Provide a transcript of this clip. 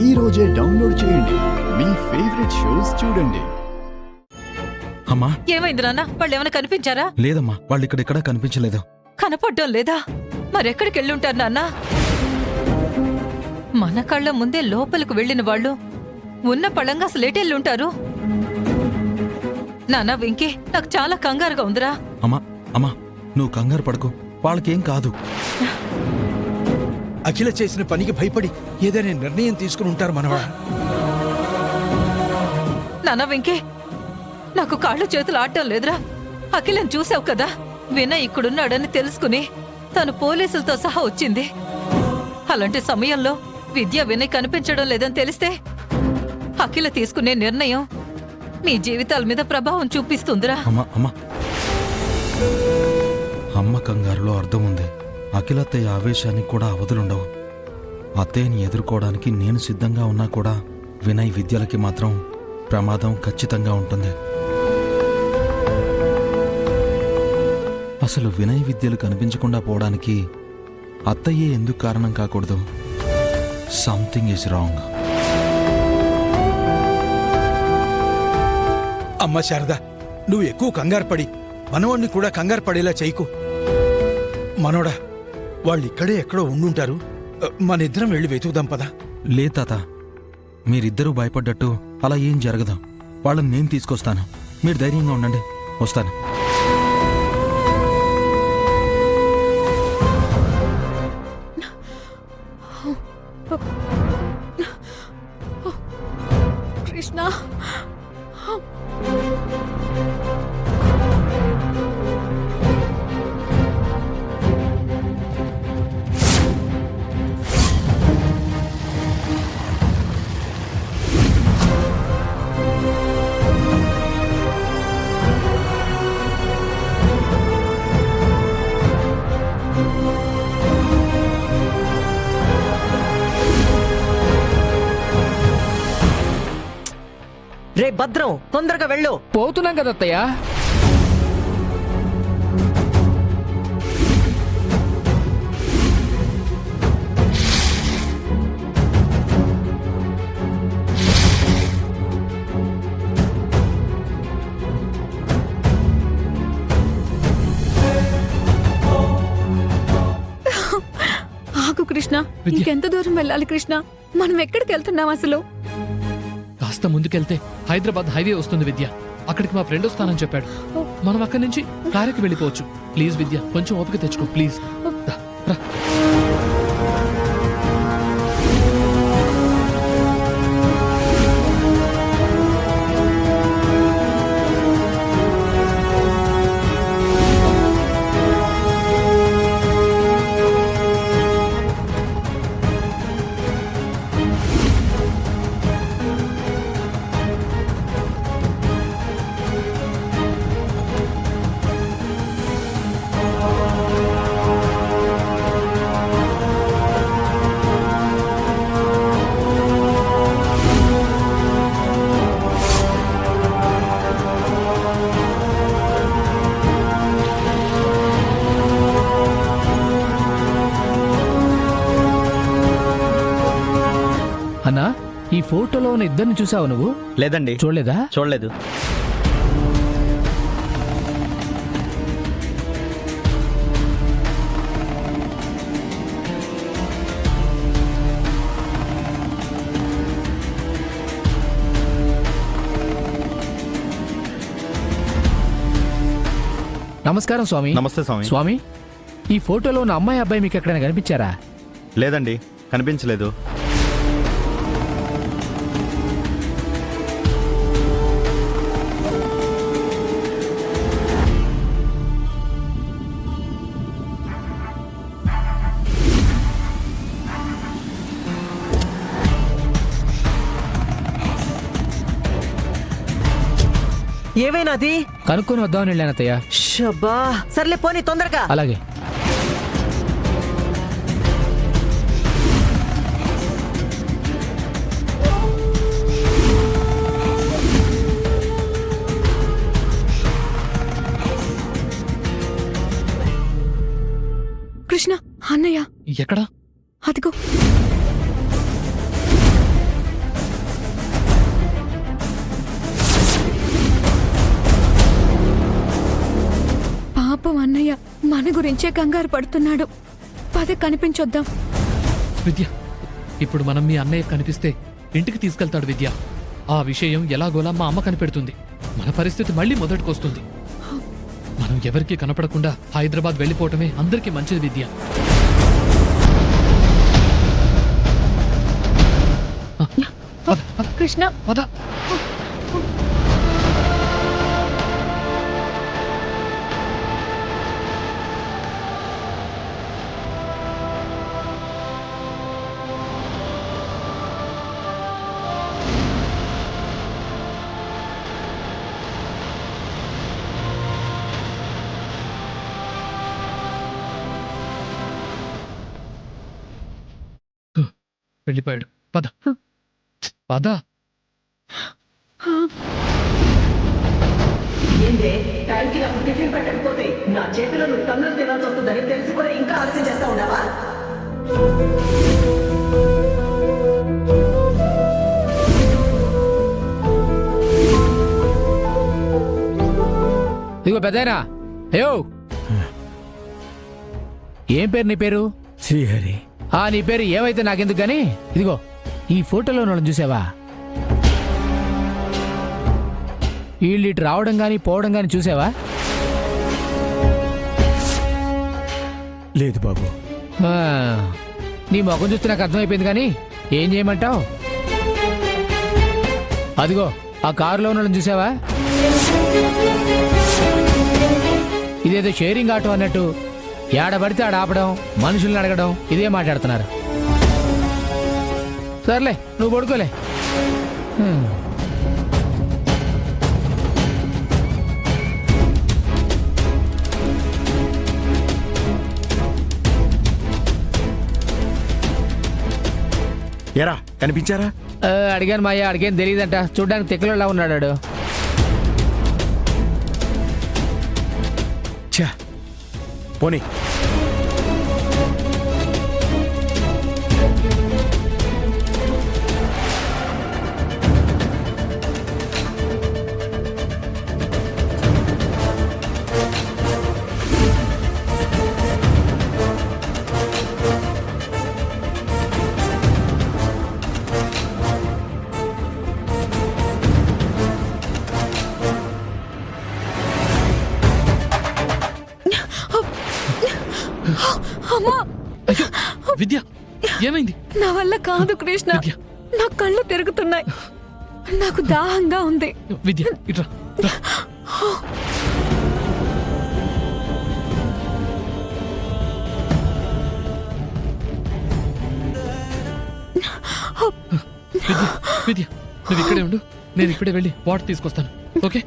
ఈ రోజే డౌన్లోడ్ చేయండి. మీ ఫేవరెట్ షోస్ చూడండి. అమ్మా, ఏమైంది నాన్న? వాళ్ళు ఏమైనా కనిపించారా? లేదమ్మా, వాళ్ళు ఇక్కడెక్కడా కనిపించలేదు. కనపడ్డం లేదా? మరెక్కడికి వెళ్ళుంటారు నాన్న? మన కళ్ళ ముందే లోపలికి వెళ్ళిన వాళ్ళు ఉన్న పళంగా అసలు ఎటెళ్ళుంటారు? నాన్న వెంకీ, నాకు చాలా కంగారుగా ఉందిరా. అమ్మా అమ్మా, నువ్వు కంగారు పడకు, వాళ్ళకేం కాదు. అఖిల చేసిన పనికి భయపడి ఏదైనా నిర్ణయం తీసుకుని ఉంటారు మనవా. నాన్న వెంకీ, నాకు కాళ్ళు చేతులు ఆడటం లేదురా. అఖిలని చూసావు కదా, వినయ్ ఇక్కడున్నాడని తెలుసుకుని తను పోలీసులతో సహా వచ్చింది. అలాంటి సమయంలో విద్య వినయ్ కనిపించడం లేదని తెలిస్తే అఖిల తీసుకునే నిర్ణయం మీ జీవితాల మీద ప్రభావం చూపిస్తుందిరా. అమ్మా అమ్మా, అమ్మ కంగారులో అర్థం ఉంది. అఖిలత్తయ్య ఆవేశానికి కూడా అవధులుండవు. అత్తయ్యని ఎదుర్కోవడానికి నేను సిద్ధంగా ఉన్నా కూడా వినయ్ విద్యలకి మాత్రం ప్రమాదం ఖచ్చితంగా ఉంటుంది. అసలు వినయ్ విద్యలు కనిపించకుండా పోవడానికి అత్తయ్యే ఎందుకు కారణం కాకూడదు? Something is wrong. అమ్మ శారద, నువ్వు ఎక్కువ కంగారు పడి మనవాణ్ణి కూడా కంగారు పడేలా చేయకు. మనోడా, వాళ్ళు ఇక్కడే ఎక్కడో ఉండుంటారు. మన ఇద్దరం వెళ్ళి వెతుకుదాం పదా. లే తాత, మీరిద్దరూ భయపడ్డట్టు అలా ఏం జరగదు. వాళ్ళని నేను తీసుకొస్తాను, మీరు ధైర్యంగా ఉండండి. వస్తాను. కృష్ణ, రే భద్రం, తొందరగా వెళ్ళు. పోతున్నాం కదా అత్తయ్య. ఆగు కృష్ణ, ఇంకెంత దూరం వెళ్ళాలి కృష్ణ? మనం ఎక్కడికి వెళ్తున్నాం అసలు? కాస్త ముందుకెళ్తే హైదరాబాద్ హైవే వస్తుంది విద్య. అక్కడికి మా ఫ్రెండ్ వస్తానని చెప్పాడు. మనం అక్కడి నుంచి కారుకి వెళ్ళిపోవచ్చు. ప్లీజ్ విద్య, కొంచెం ఓపిక తెచ్చుకో ప్లీజ్. రా. అన్నా, ఈ ఫోటోలో ఉన్న ఇద్దరిని చూసావు నువ్వు? లేదండి, చూడలేదా? చూడలేదు. నమస్కారం స్వామి. నమస్తే స్వామి. స్వామి, ఈ ఫోటోలో ఉన్న అమ్మాయి అబ్బాయి మీకు ఎక్కడైనా కనిపించారా? లేదండి, కనిపించలేదు. ఏమైనాది? కనుక్కొని వద్దామని వెళ్ళాను అత్తయ్య. షబ్బా, సర్లే పోనీ తొందరగా. అలాగే. కృష్ణ, అన్నయ్య ఎక్కడా? అదిగో. గురించే కంగారు పడుతున్నాడు. పద కనిపించొద్దాం. విద్య, ఇప్పుడు మనం మీ అన్నయ్య కనిపిస్తే ఇంటికి తీసుకెళ్తాడు విద్య. ఆ విషయం ఎలాగోలా మా అమ్మ కనిపెడుతుంది. మన పరిస్థితి మళ్ళీ మొదటికొస్తుంది. మనం ఎవరికీ కనపడకుండా హైదరాబాద్ వెళ్ళిపోవటమే అందరికీ మంచిది విద్య. కృష్ణ, పద. వెళ్ళిపోయాడు. పద పద. ఏందే టైంకి నాకు టిఫిన్ పెట్టకపోతే నా చేతిలో నువ్వు తన్నులు తినాల్సి వస్తుందని తెలిసి కూడా ఇంకా ఆలస్యం చేస్తా ఉన్నావా? ఇదిగో పెద్దయినా, అయ్యో ఏం పేరు నీ పేరు? శ్రీహరి. నీ పేరు ఏమైతే నాకెందుకు గాని, ఇదిగో ఈ ఫోటోలో వాళ్ళని చూసావా? వీళ్ళు ఇటు రావడం గాని పోవడం గాని చూసావా? లేదు బాబు. నీ ముఖం చూస్తే నాకు అర్థమైపోయింది కానీ ఏం చేయమంటావు? అదిగో ఆ కారులో ఉన్న వాళ్ళని చూసావా? ఇదేదో షేరింగ్ ఆటో అన్నట్టు ఏడబడితే ఆడ ఆపడం, మనుషుల్ని అడగడం, ఇదే మాట్లాడుతున్నారు. సర్లే, నువ్వు పడుకోలే. ఎరా కనిపించారా? అడిగాను మాయ్య, అడిగేం తెలియదంట. చూడ్డానికి తెక్కలోలా ఉన్నాడు. ఛా, పోనీ. అమ్మా, అయ్యో విద్య, ఏమైంది? నా వల్ల కాదు కృష్ణ. విద్య. నా కళ్ళు తిరుగుతున్నాయి. నాకు దాహంగా ఉంది. విద్య ఇట్రా. విద్య, విద్య, నువ్వు ఇక్కడే ఉండు. నేను ఇప్పుడే వెళ్ళి వాటర్ తీసుకొస్తాను. ఓకే?